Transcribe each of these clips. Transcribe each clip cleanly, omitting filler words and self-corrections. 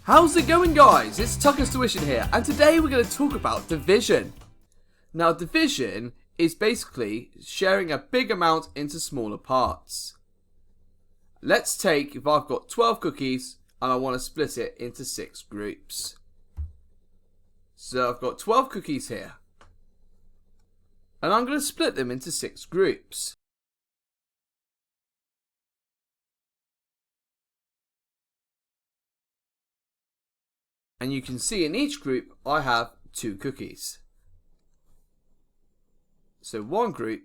How's it going, guys? It's Tucker's Tuition here, and today we're going to talk about division. Now, division is basically sharing a big amount into smaller parts. Let's take, if I've got 12 cookies and I want to split it into 6 groups. So I've got 12 cookies here, and I'm going to split them into 6 groups. And you can see in each group I have 2 cookies. So one group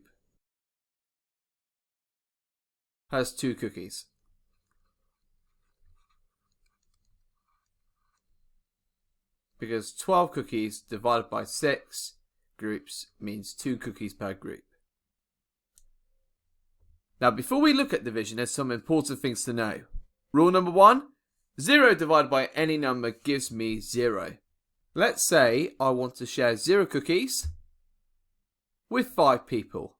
has 2 cookies. Because 12 cookies divided by 6 groups means 2 cookies per group. Now, before we look at division, there's some important things to know. Rule number 1. 0 divided by any number gives me 0. Let's say I want to share 0 cookies with 5 people.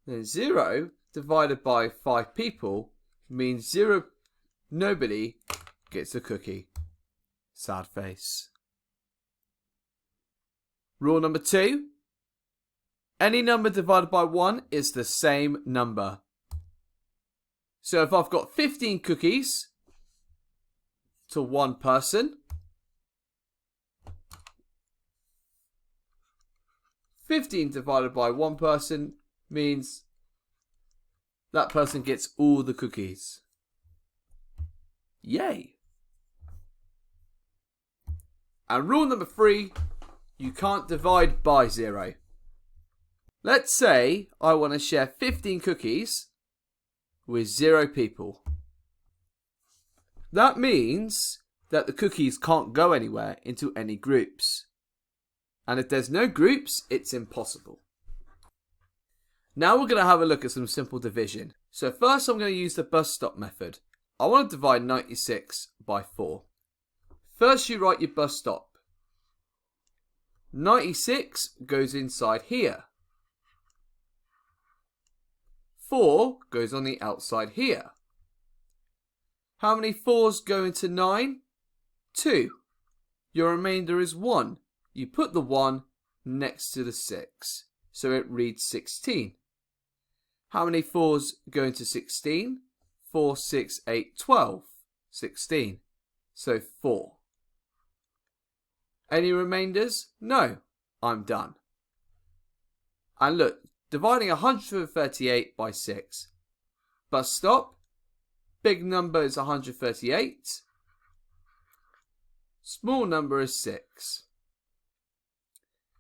Then 0 divided by 5 people means nobody gets a cookie. Sad face. Rule number 2. Any number divided by 1 is the same number. So if I've got 15 cookies to one person, 15 divided by one person means that person gets all the cookies. Yay! And rule number 3, you can't divide by 0. Let's say I want to share 15 cookies with 0 people. That means that the cookies can't go anywhere into any groups. And if there's no groups, it's impossible. Now we're going to have a look at some simple division. So first I'm going to use the bus stop method. I want to divide 96 by 4. First you write your bus stop. 96 goes inside here. 4 goes on the outside here. How many 4s go into 9? 2. Your remainder is 1. You put the 1 next to the 6, so it reads 16. How many 4s go into 16? 4, 6, 8, 12. 16. So 4. Any remainders? No. I'm done. And look, dividing 138 by 6. Bus stop. Big number is 138. Small number is 6.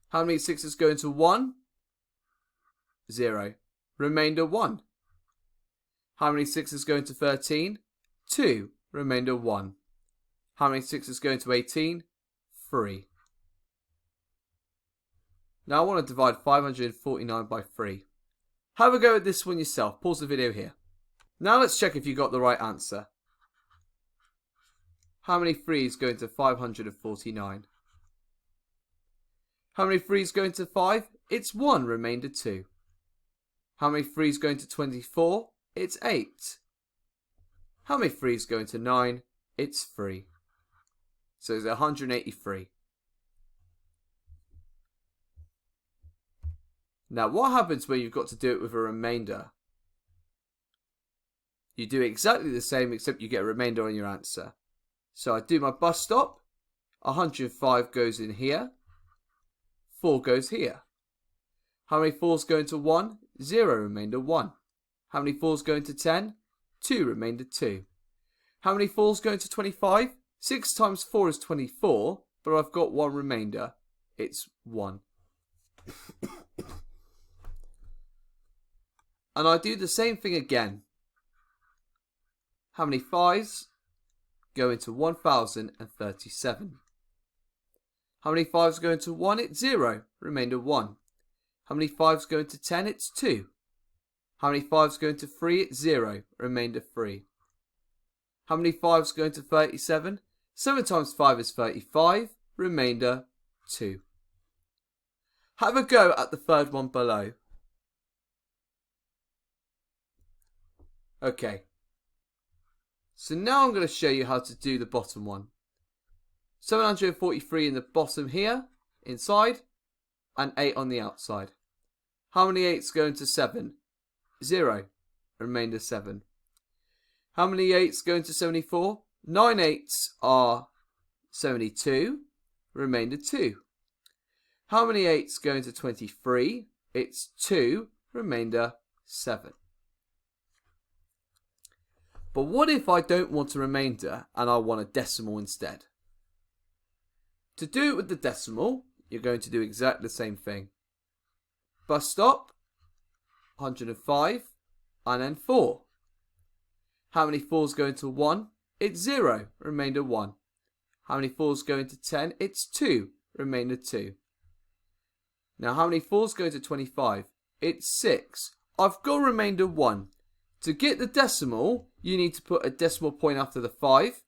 How many 6s go into 1? 0. Remainder 1. How many 6s go into 13? 2. Remainder 1. How many 6s go into 18? 3. Now I want to divide 549 by 3. Have a go at this one yourself. Pause the video here. Now let's check if you got the right answer. How many 3's go into 549? How many 3's go into 5? It's 1, remainder 2. How many 3's go into 24? It's 8. How many 3's go into 9? It's 3. So it's 183. Now what happens when you've got to do it with a remainder? You do exactly the same except you get a remainder on your answer. So I do my bus stop. 105 goes in here. 4 goes here. How many 4's go into 1? 0, remainder 1. How many 4's go into 10? 2, remainder 2. How many 4's go into 25? 6 times 4 is 24, but I've got 1 remainder. It's 1. And I do the same thing again. How many 5's go into 1037? How many 5's go into 1? It's 0. Remainder 1. How many 5's go into 10? It's 2. How many 5's go into 3? It's 0. Remainder 3. How many 5's go into 37? 7 times 5 is 35. Remainder 2. Have a go at the third one below. Okay. So now I'm going to show you how to do the bottom one. 743 in the bottom here, inside, and 8 on the outside. How many 8s go into 7? 0. Remainder 7. How many 8s go into 74? 9 8s are 72. Remainder 2. How many 8s go into 23? It's 2. Remainder 7. But what if I don't want a remainder and I want a decimal instead? To do it with the decimal, you're going to do exactly the same thing. Bus stop, 105, and then 4. How many 4s go into 1? It's 0, remainder 1. How many 4s go into 10? It's 2, remainder 2. Now how many 4s go into 25? It's 6. I've got remainder 1. To get the decimal, you need to put a decimal point after the 5,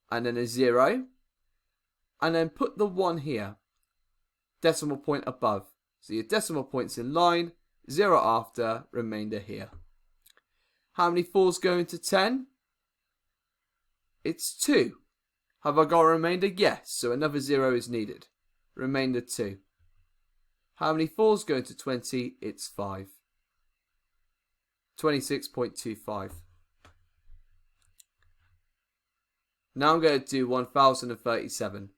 and then a 0, and then put the 1 here. Decimal point above. So your decimal point's in line, 0 after, remainder here. How many 4s go into 10? It's 2. Have I got a remainder? Yes, so another 0 is needed. Remainder 2. How many 4s go into 20? It's 5. 26.25. Now I'm going to do 1037.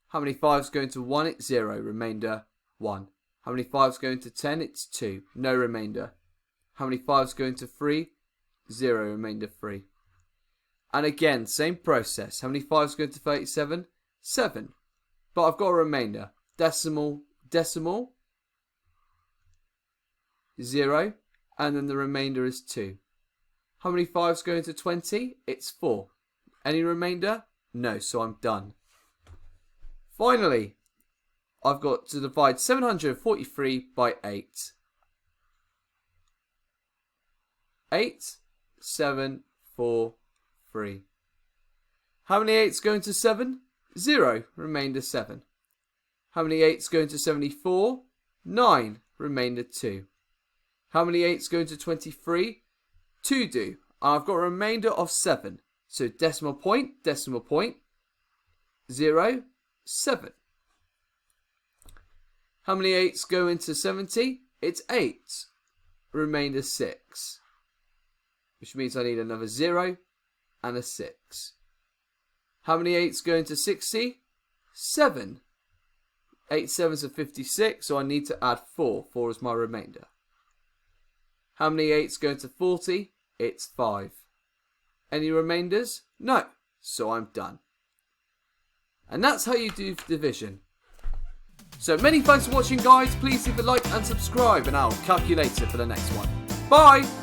How many 5s go into 1? It's 0. Remainder 1. How many 5s go into 10? It's 2. No remainder. How many 5s go into 3? 0. Remainder 3. And again, same process. How many 5s go into 37? 7. But I've got a remainder. Decimal, decimal, 0. And then the remainder is 2. How many 5s go into 20? It's 4. Any remainder? No, so I'm done. Finally, I've got to divide 743 by 8. 8, 7, 4, 3. How many 8s go into 7? 0. Remainder 7. How many 8s go into 74? 9. Remainder 2. How many 8s go into 23? 2 do. I've got a remainder of 7. So decimal point, 0, 7. How many 8s go into 70? It's 8. Remainder 6. Which means I need another 0 and a 6. How many 8s go into 60? 7. 8 7s are 56, so I need to add 4. 4 is my remainder. How many 8s go into 40? It's 5. Any remainders? No. So I'm done. And that's how you do division. So many thanks for watching, guys. Please leave a like and subscribe, and I'll calculate it for the next one. Bye!